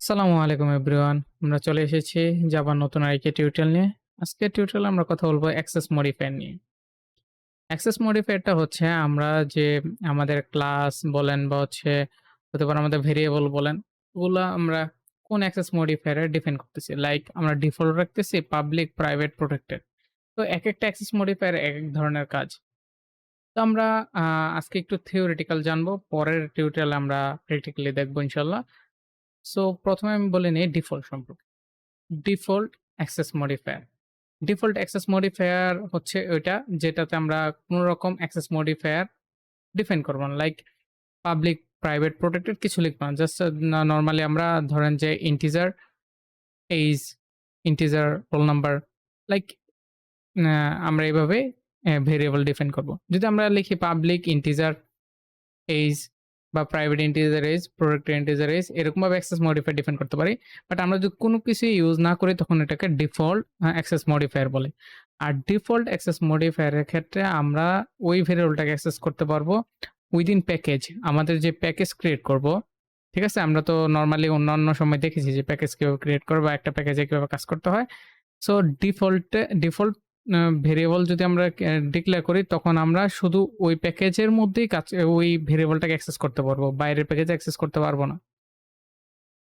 আসসালামু আলাইকুম এভরিওয়ান। আমরা চলে এসেছি জাভার নতুন আরেকটি টিউটোরিয়াল নিয়ে। আজকের টিউটোরিয়ালে আমরা কথা বলবো অ্যাক্সেস মডিফায়ার নিয়ে। অ্যাক্সেস মডিফায়ারটা হচ্ছে আমরা যে আমাদের ক্লাস বলেন বা হতে পারে আমাদের ভেরিয়েবল বলেন, ওগুলা আমরা কোন অ্যাক্সেস মডিফায়ারে ডিফাইন করতেছি। লাইক আমরা ডিফল্ট রাখতেছি পাবলিক, প্রাইভেট, প্রটেক্টেড। তো একেকটা অ্যাক্সেস মডিফায়ার একেক ধরনের কাজ। তো আমরা আজকে একটু থিওরিটিক্যাল জানবো। পরের টিউটোরিয়ালে আমরা প্র্যাকটিক্যালি দেখবো ইনশাআল্লাহ। সো ১ম এ আমি বলে নেই ডিফল্ট সম্পর্কে। Default access modifier. Default access modifier হচ্ছে ওইটা যেটাতে আমরা কোন রকম অ্যাক্সেস মডিফায়ার ডিফাইন করব না। লাইক পাবলিক, প্রাইভেট, প্রটেক্টেড কিছু লিখব না। জাস্ট নরমালি আমরা ধরেন যে integer, age, integer, roll number like আমরা এভাবে ভেরিয়েবল ডিফাইন করব। যদি আমরা লিখি পাবলিক ইন্টিজার এইজ বা private integer age, protected integer age এরকমভাবে অ্যাক্সেস মডিফায়ার ডিফাইন করতে পারি। বাট আমরা যদি কোনো কিছুই ইউজ না করি তখন এটাকে ডিফল্ট অ্যাক্সেস মডিফায়ার বলে। আর ডিফল্ট অ্যাক্সেস মডিফায়ারের ক্ষেত্রে আমরা ওই ভেরিয়েবলটাকে অ্যাক্সেস করতে পারবো উইদিন প্যাকেজ। আমাদের যে প্যাকেজ ক্রিয়েট করব, ঠিক আছে? আমরা তো নরমালি অন্যান্য সময় দেখেছি যে প্যাকেজ কিভাবে ক্রিয়েট করব বা একটা প্যাকেজে কিভাবে কাজ করতে হয়। সো ডিফল্ট ভেরিয়েবল যদি আমরা ডিক্লেয়ার করি তখন আমরা শুধু ওই প্যাকেজের মধ্যেই ওই ভেরিয়েবলটাকে অ্যাক্সেস করতে পারবো। বাইরের প্যাকেজে অ্যাক্সেস করতে পারবো না।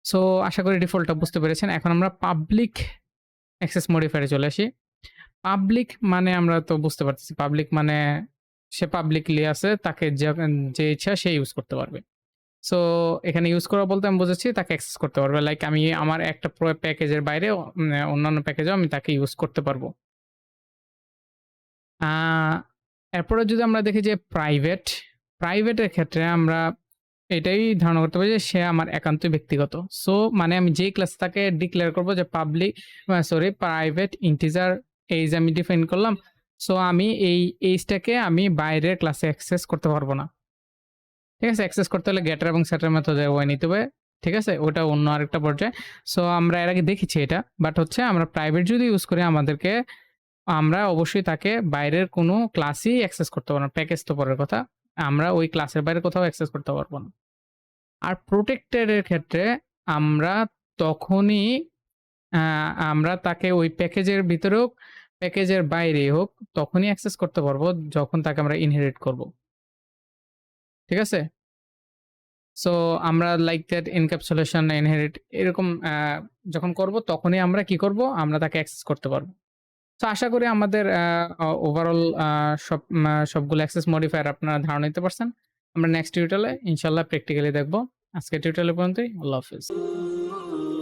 সো আশা করি ডিফল্টটা বুঝতে পেরেছেন। এখন আমরা পাবলিক অ্যাক্সেস মডিফায়ারে চলে আসি। পাবলিক মানে আমরা তো বুঝতে পারতেছি। পাবলিক মানে সে পাবলিকলি আছে, তাকে যে ইচ্ছা সে ইউজ করতে পারবে। সো এখানে ইউজ করা বলতে আমি বুঝাচ্ছি তাকে অ্যাক্সেস করতে পারবে। লাইক আমি আমার একটা প্যাকেজের বাইরে অন্যান্য প্যাকেজেও আমি তাকে ইউজ করতে পারবো। আ এরপরে যদি আমরা দেখি যে প্রাইভেটের ক্ষেত্রে আমরা এটাই ধারণা করতে পারি যে সে আমার একান্তই ব্যক্তিগত। সো মানে আমি যেই ক্লাস তাকে ডিক্লেয়ার করব যে প্রাইভেট ইন্টিজার এইজ আমি ডিফাইন করলাম। সো আমি এই এইজটাকে আমি বাইরের ক্লাসে অ্যাক্সেস করতে পারব না। ঠিক আছে? অ্যাক্সেস করতে হলে গেটার এবং সেটার মেথড ব্যবহার নিতে হবে। ঠিক আছে? ওটা অন্য আরেকটা পর্যায়ে। সো আমরা এর আগে দেখেছি এটা। বাট হচ্ছে আমরা প্রাইভেট যদি ইউজ করি আমরা অবশ্যই তাকে বাইরের কোনো ক্লাসই অ্যাক্সেস করতে পারবো না। প্যাকেজ তো পরের কথা। আমরা ওই ক্লাসের বাইরে কোথাও অ্যাক্সেস করতে পারবো না। আর প্রোটেক্টেড এর ক্ষেত্রে আমরা তখনই আ আমরা তাকে ওই প্যাকেজের ভিতরে হোক, প্যাকেজের বাইরেই হোক, তখনই অ্যাক্সেস করতে পারবো যখন তাকে আমরা ইনহেরিট করব। ঠিক আছে? সো আমরা লাইক দ্যাট এনক্যাপসুলেশন, ইনহেরিট এরকম যখন করব তখনই আমরা কি করব? আমরা তাকে অ্যাক্সেস করতে পারবো। তো আশা করি আমাদের ওভারঅল সবগুলো অ্যাক্সেস মডিফায়ার আপনারা ধারণা নিতে পারছেন। আমরা নেক্সট টিউটোরিয়ালে ইনশাআল্লাহ প্র্যাকটিক্যালি দেখব। আজকের টিউটোরিয়াল পর্যন্তই। আল্লাহ হাফেজ।